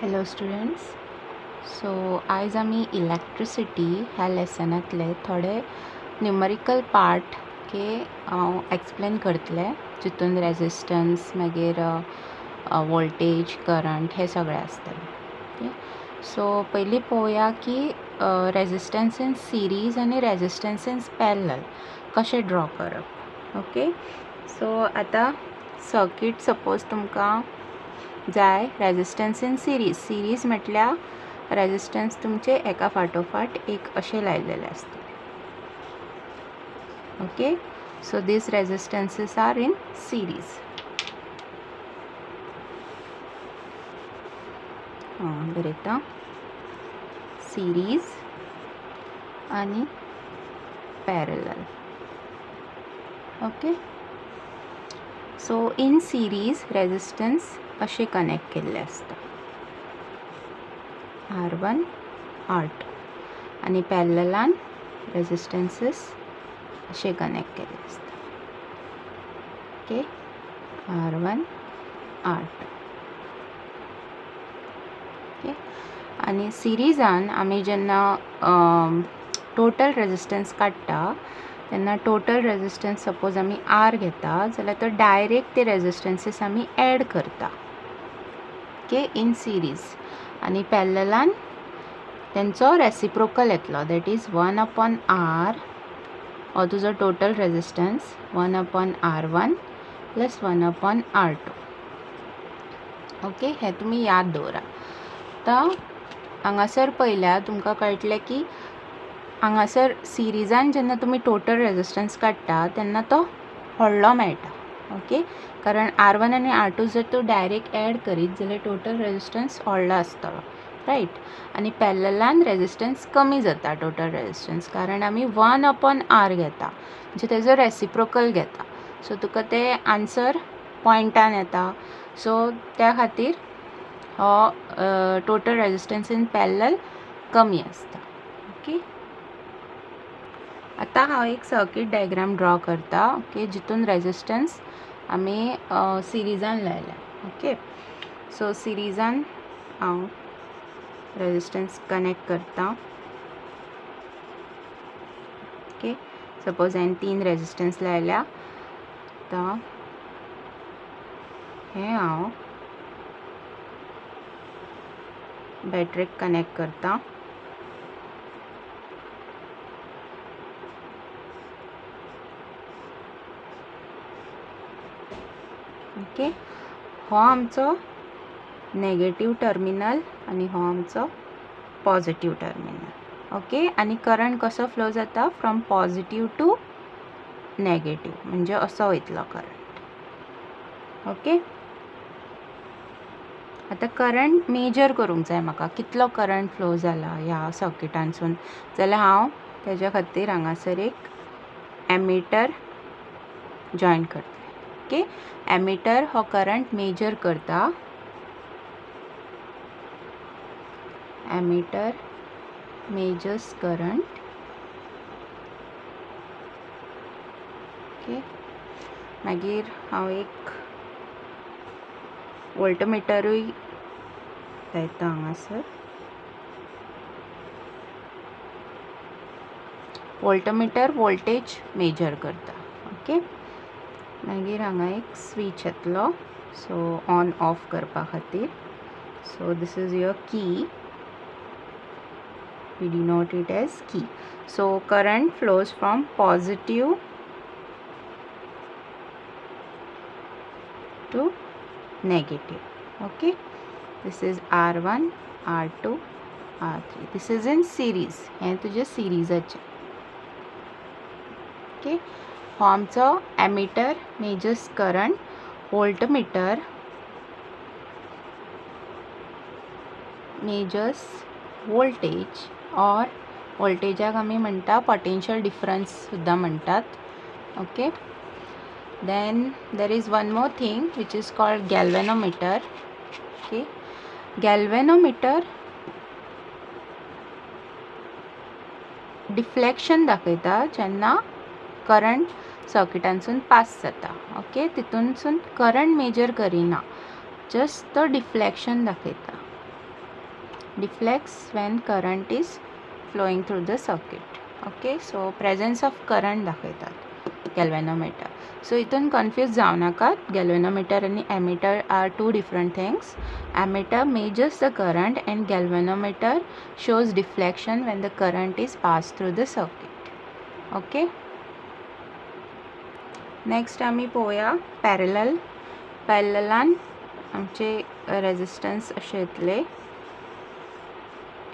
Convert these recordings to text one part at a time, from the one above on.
Hello students. सो आयज आमी electricity ह्या लेसनांतले थोडे न्युमरिकल पार्ट के हांव एक्सप्लेन करतले, जितून रेजिस्टन्स मागीर वोल्टेज करंट हे सगळे आसतले. ओके, सो पयलीं पळोवया की रेजिस्टन्स इन सिरीज आनी रेजिस्टन्स इन पॅरलल कशें ड्रॉ करप. ओके, सो आतां सर्किट सपोज तुमकां जाय रेजिस्टन्स इन सिरीज म्हटल्यार रेजिस्टन्स तुमचे एका फाटोफाट एक अशे लायलेले आसतले. Okay, so these resistances are in series. बरयता सिरीज आनी parallel. Okay, so in series resistance अशे कनेक्ट केल्ले आसता, R1 R2, आनी पॅरललान रेजिस्टन्सेस अशे कनेक्ट केल्ले आसता. Okay, R1 R2. ओके, आनी सिरीजान आमी जेन्ना टोटल रेजिस्टन्स काडटा तेन्ना टोटल रेजिस्टन्स सपोज आमी R घेता जाल्यार तो डायरेक्ट ते रेजिस्टन्सेस आमी एड करता. ओके, इन सिरीज. आनी पॅरललान तेंचो रेसिप्रोकल येतलो, दॅट इज 1/R हो तुजो total resistance 1/R1 plus 1/R2. Okay, हे तुमी याद दवरा. आतां हांगासर पयल्यार तुमकां कळटलें की हांगासर सिरीजान जेन्ना तुमी टोटल रेजिस्टन्स काडटा तेन्ना तो व्हडलो मेळटा. ओके, कारण R1 आनी R2 जर तूं डायरेक्ट एड करीत जाल्यार टोटल रेजिस्टन्स व्हडलो आसतलो, रायट. आनी पॅरललान रेजिस्टन्स कमी जाता टोटल रेजिस्टन्स, कारण आमी 1/R घेता म्हणजे तेजो रेसिप्रोकल घेता. सो तुका ते आन्सर पॉयंटान येता. सो त्या खातीर हो टोटल रेजिस्टन्स इन पॅरलल कमी आसता. ओके, आतां हांव एक सर्किट डायग्राम ड्रॉ करता. ओके, जितून रेजिस्टन्स आमी सिरीजान लायल्या. ओके, सो सिरीजान हांव रेजिस्टन्स कनेक्ट करता. ओके, सपोज हांवें 3 रेजिस्टन्स लायल्या. आतां हे हांव बॅटरेक कनेक्ट करता. ओके, हो आमचो नेगेटिव्ह टर्मिनल आनी हो आमचो पॉझिटिव्ह टर्मिनल. ओके, आनी करंट कसो फ्लो जाता फ्रॉम पॉझिटिव्ह टू नेगेटिव्ह, म्हणजे असो वयतलो करंट. ओके, आतां करंट मेजर करूंक जाय म्हाका कितलो करंट फ्लो जाला ह्या सर्किटानसून, जाल्यार हांव तेज्या खातीर हांगासर एक एमिटर जॉयन करतलें. ओके, एमिटर हो करंट मेजर करता. Emitter measures current. ओके, मागीर हांव एक वोल्टमिटरूय लायता हांगासर. वोल्टमिटर वोल्टेज मेजर करता. ओके, मागीर हांगा एक स्विच येतलो सो ऑन ऑफ करपा खातीर. सो दिस इज युअर की. We denote it as key. So current flows from positive to negative. Okay, this is R1 R2 R3. This is in series. हे तुझे सिरीजाचे. ओके, हो आमचो ammeter measures current. Voltmeter measures voltage, और वोल्टेजाक आमी म्हणटा पोटेंशियल डिफरन्स सुद्दां म्हणटात. Okay, then there is one more thing which is called galvanometer. Okay, galvanometer deflection दाखयता जेन्ना करंट सर्किटानसून पास जाता. ओके, तितूनसून करंट मेजर करिना, जस्ट तो डिफ्लेक्शन दाखयता. deflects when current is flowing through the circuit. Okay, so presence of current दाखयतात galvanometer. So इथून confuse जाऊ नाकात. Galvanometer आणि ammeter are two different things. Ammeter measures the current and galvanometer shows deflection when the current is passed through the circuit. Okay. Next आम्ही पोया parallel. Parallelan आमचे resistance असे येतले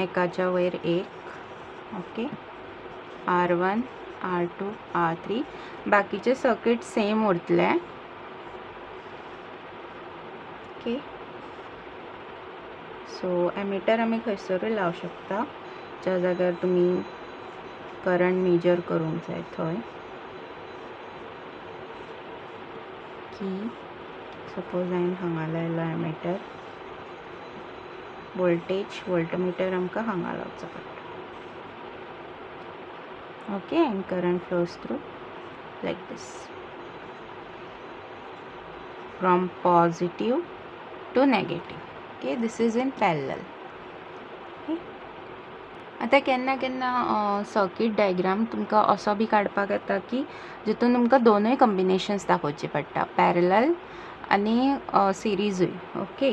एकाच्या वयर एक. Okay, R1 R2 R3. बाकीचे सर्किट सेम उरतले. ओके, सो एमिटर आम्ही खंयसरूय लावू शकता ज्या जाग्यार तुम्ही करंट मेजर करूंक जाय थंय. की सपोज हांवें हांगा लायलो एमिटर, वोल्टमीटर आमकां हांगा लावचो पडटा. Okay, and current flows through like this from positive to negative. Okay, this is in parallel. आता केन्ना केन्ना सर्किट डायग्राम तुमकां असो बी काडपाक येता की जितून तुमकां दोनूय कॉम्बिनेशन्स दाखोवचे पडटा, पॅरलल आनी सिरीजूय. ओके,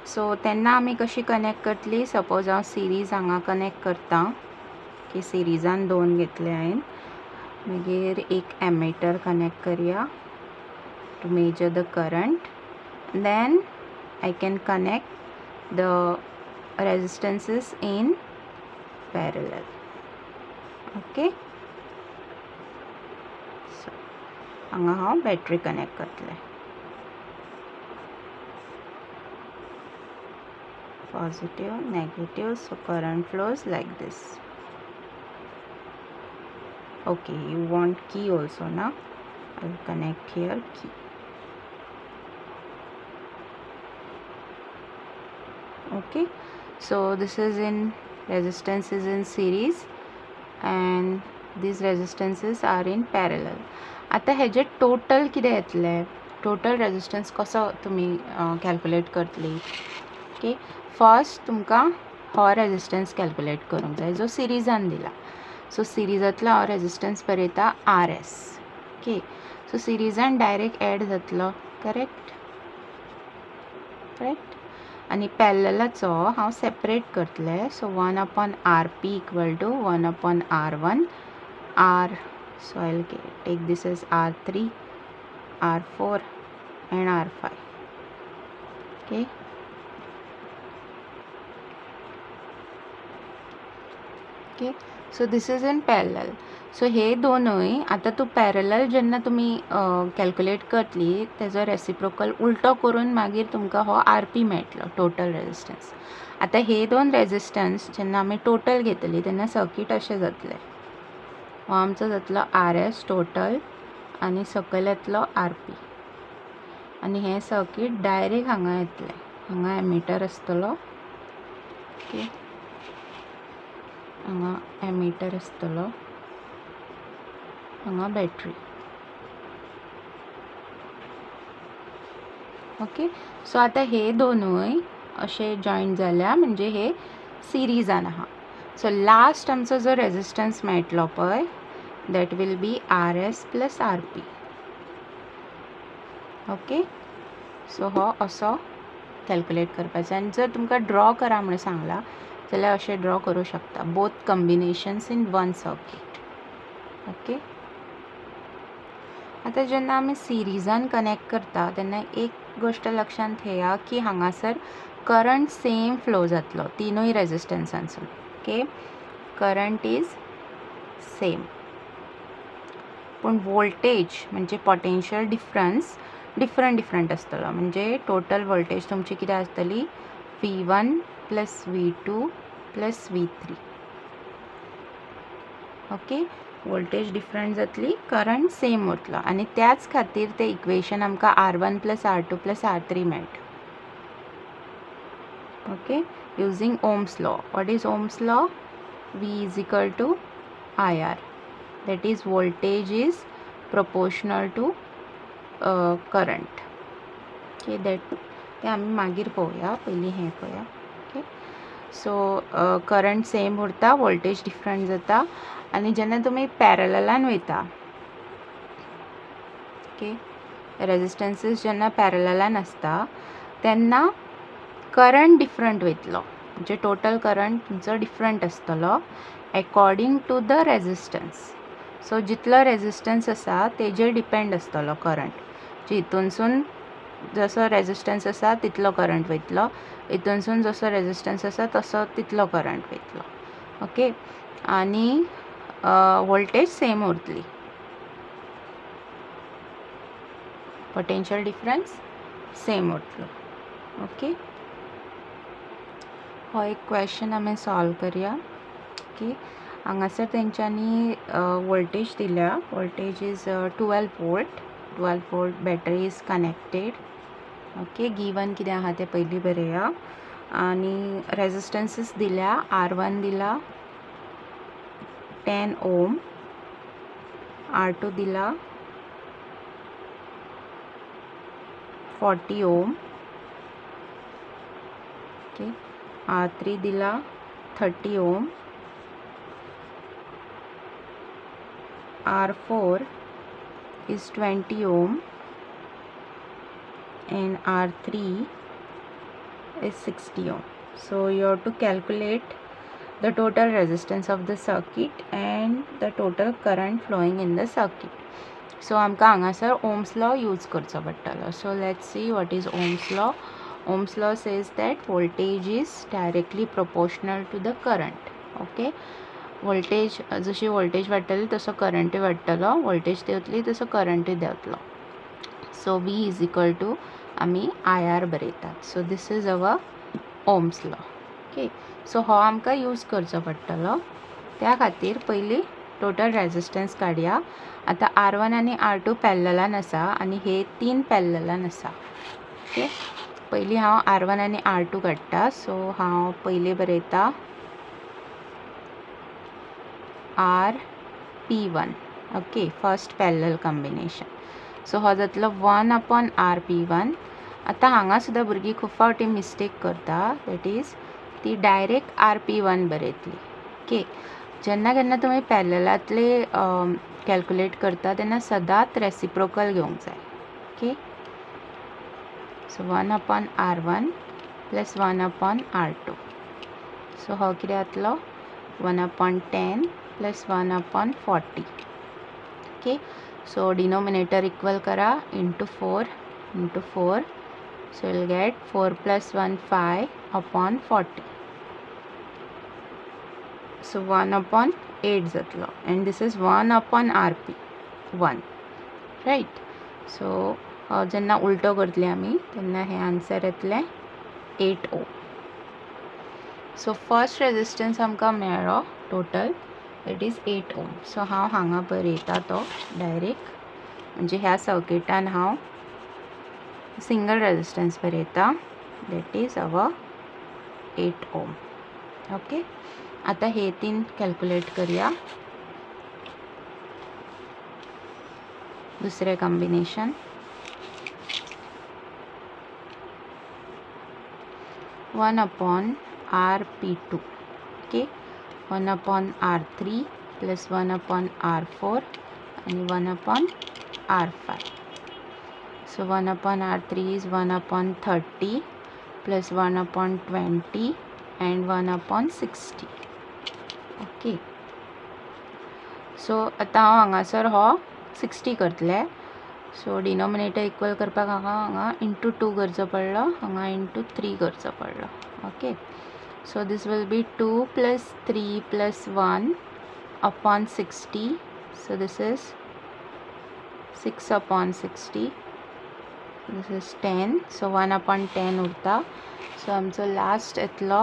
सो तेन्ना आमी कशी कनेक्ट करतली. सपोज हांव सिरीज हांगा कनेक्ट करता की सिरीजान दोन घेतले हांवें. मागीर एक एमिटर कनेक्ट करया to measure the current. Then I can connect the resistances in parallel. Okay, so हांगा हांव बॅटरी कनेक्ट करतले. Positive negative, so current flows like this. Okay, you want की ऑल्सो ना. I will connect here key. Okay, so this is in resistance is in series and these resistances are in parallel. आता हेजे total कितें येतले, total resistance कसो तुमी calculate करतली. Okay, first तुमकां हो रेजिस्टन्स कॅल्क्युलेट करूंक जाय जो सिरीजान दिला. सो सिरीजांतलो हांव रेजिस्टन्स बरयता RS. ओके, सो सिरीजान डायरेक्ट एड जातलो. करेक्ट. आनी पॅरललाचो हांव सेपरेट करतले. So 1/RP equal to 1/R1 R. So I'll take this as R3, R4 and R5. Okay. Okay, so this is in parallel. सो हे दोनूय आता तू पॅरलल जेन्ना तुमी कॅल्क्युलेट करतली तेजो रेसिप्रोकल उलटो करून मागीर तुमकां हो RP मेळटलो, टोटल रेजिस्टन्स. आता हे दोन रेजिस्टन्स जेन्ना आमी टोटल घेतली तेन्ना सर्किट अशें जातलें. हो आमचो जातलो RS टोटल आनी सकयल येतलो RP. आनी हें सर्किट डायरेक्ट हांगा येतलें. हांगा एमिटर आसतलो. ओके, हांगा एमिटर आसतलो, हांगा बॅटरी. ओके, सो आतां हे दोनूय अशे जॉईंट जाल्या म्हणजे हे सिरीजान आहा. सो लास्ट आमचो जो रेजिस्टन्स मेळटलो पळय that will be RS plus RP. Okay, so हो असो कॅल्क्युलेट करपाचो. आनी जर तुमकां ड्रॉ करा म्हणून सांगला जाल्यार अशें ड्रॉ करूं शकता, both combinations in one circuit. Okay, आता जेन्ना आमी सिरीजान कनेक्ट करता तेन्ना एक गोष्ट लक्षांत घेया की हांगासर करंट सेम फ्लो जातलो तिनूय रेजिस्टन्सांसून. ओके, करंट इज सेम, पूण वोल्टेज म्हणजे पोटेन्शियल डिफरन्स डिफरंट आसतलो. म्हणजे टोटल वोल्टेज तुमची कितें आसतली V1 plus V2 plus V3. Okay, voltage different जातली, करंट सेम उरतलो. आनी त्याच खातीर ते इक्वेशन आमकां R1 plus R2 plus R3 मेळटा. Okay, using Ohm's law. What is Ohm's law? V is equal to IR, that is voltage is proportional to current. Okay, that ते आमी मागीर पळोवया, पयलीं हें पळोवया. ओके, सो करंट सेम उरता, voltage different जाता आनी जेन्ना तुमी पॅरललान वयता ओके रेजिस्टन्सीस जेन्ना पॅरललान आसता तेन्ना करंट डिफरंट वयतलो म्हणजे टोटल करंट तुमचो डिफरंट आसतलो अकॉर्डिंग टू द रेजिस्टन्स. सो जितलो रेजिस्टन्स आसा तेजेर डिपेंड आसतलो करंट. हितूनसून जसो रेजिस्टन्स आसा तितलो करंट वयतलो, हितूनसून जसो रेजिस्टन्स आसा तसो तितलो करंट वयतलो. ओके आनी वोल्टेज सेम उरतली. पोटेंशियल डिफरन्स सेम उरतलो. ओके हो एक क्वेश्चन आमी सॉल्व करूया. ओके हांगासर तेंच्यांनी वोल्टेज दिल्या. Voltage is 12 volt. 12 volt battery is connected. Okay given कितें आहा तें पयलीं बरया. आनी रेजिस्टन्सीस दिल्या. R1 दिला 10 ओम, R2 दिला 40 ओम, ओके R3 दिला 30 ओम, R4 is 20 ohm and R3 is 60 ohm. So you have to calculate the total resistance of the circuit and the total current flowing in the circuit. So आमकां हांगासर Ohm's law use करचो पडटलो. So let's see what is Ohm's law. Ohm's law says that voltage is directly proportional to the current. Okay voltage जशी voltage वाडटली तसो करंटूय वाडटलो, voltage देंवतली तसो करंटूय देंवतलो. So V is equal to आमी IR बरयतात. So this is our Ohm's law. Okay so हो आमकां यूज करचो पडटलो. त्या खातीर पयलीं टोटल रेजिस्टन्स काडया. आतां R1 आनी R2 पॅरललान आसा आनी हे 3 पॅरललान आसा. ओके पयलीं हांव R1 आनी R2 काडटा. सो हांव पयलीं बरयता RP1. Okay first parallel combination. So हो जातलो 1/RP1. आतां हांगा सुद्दां भुरगीं खूब फावटी मिस्टेक करता. दॅट इज ती डायरेक्ट RP1 बरयतली. ओके जेन्ना केन्ना तुमी पॅरललांतले कॅल्कुलेट करता तेन्ना सदांच रेसिप्रोकल घेवंक जाय. Okay so 1/R1 plus 1/R2. सो हो कितें जातलो 1/10 plus 1/40. Okay so denominator equal करा into 4 into 4. So will get 4 + 1 5/40. So 1/8 जातलो and this is 1/RP1 right. So जेन्ना उलटो करतले आमी तेन्ना हे आन्सर येतलें 8 ओम. सो फर्स्ट रेजिस्टन्स आमकां मेळ्ळो total that is 8 ohm. So हांव हांगा बरयता तो डायरेक्ट म्हणजे ह्या सर्किटान हांव सिंगल रेजिस्टन्स बरयता that is our 8 ohm. Okay आतां हे 3 कॅल्कुलेट करूया. दुसरें combination 1/RP2. Okay 1/R3 plus 1/R4 आणि 1/R5. So 1/R3 is 1/30 plus 1/20 and 1/60. Okay so आतां हांव हांगासर हो 60 करतले. सो डिनोमिनेटर इक्वल करपाक हांगा इंटू 2 करचो पडलो, हांगा इंटू 3 करचो पडलो. Okay so this will be 2 + 3 + 1/60. So this is 6/60. This is 10. So 1/10 उरता. सो आमचो लास्ट येतलो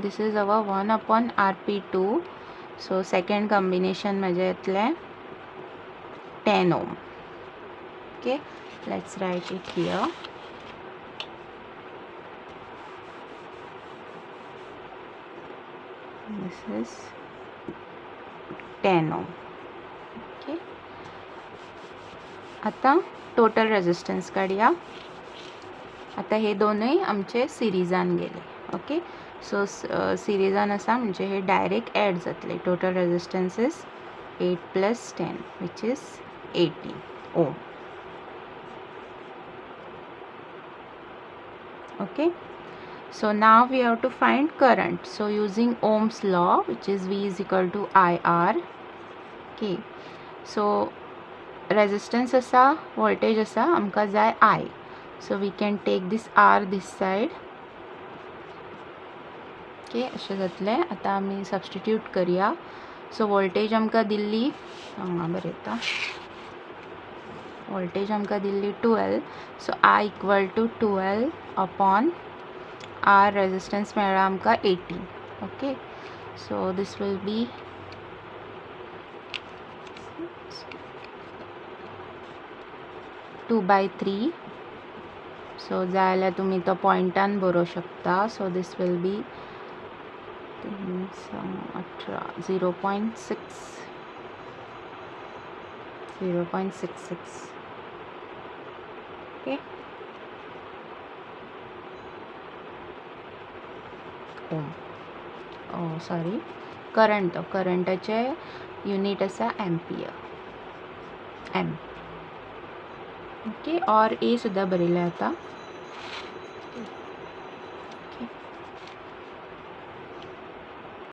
this is our 1/RP2. So second combination म्हजें येतलें 10 ohm. Okay let's write it here. This is 10 ohm. Okay आतां टोटल रेजिस्टन्स काडया. आतां हे दोनूय आमचे सिरीजान गेले. ओके. सो सिरीजान आसा म्हणजे हे डायरेक्ट ॲड जातले. Total resistance is 8 + 10 which is 80 ohm. Okay, so now we have to find current. So using Ohm's law, which is V is equal to IR. Okay, so resistance asa, voltage asa, amka jay I. So we can take this R this side. Okay, अशें जातलें. आता आमी substitute करूया. So voltage आमकां दिल्ली हांगा बरयता. voltage आमकां Delhi 12. So I equal to 12 upon R resistance मेळ्ळा आमकां 80. Okay, so this will be 2/3. so जाय जाल्यार तुमी तो पॉइंटान बरोवं शकता. so this will be 0.6 0.66. okay, ohm. Sorry, current. करंटाचे युनिट आसा एम्पियर, एम. ओके, और ए सुद्दां बरयलें आता.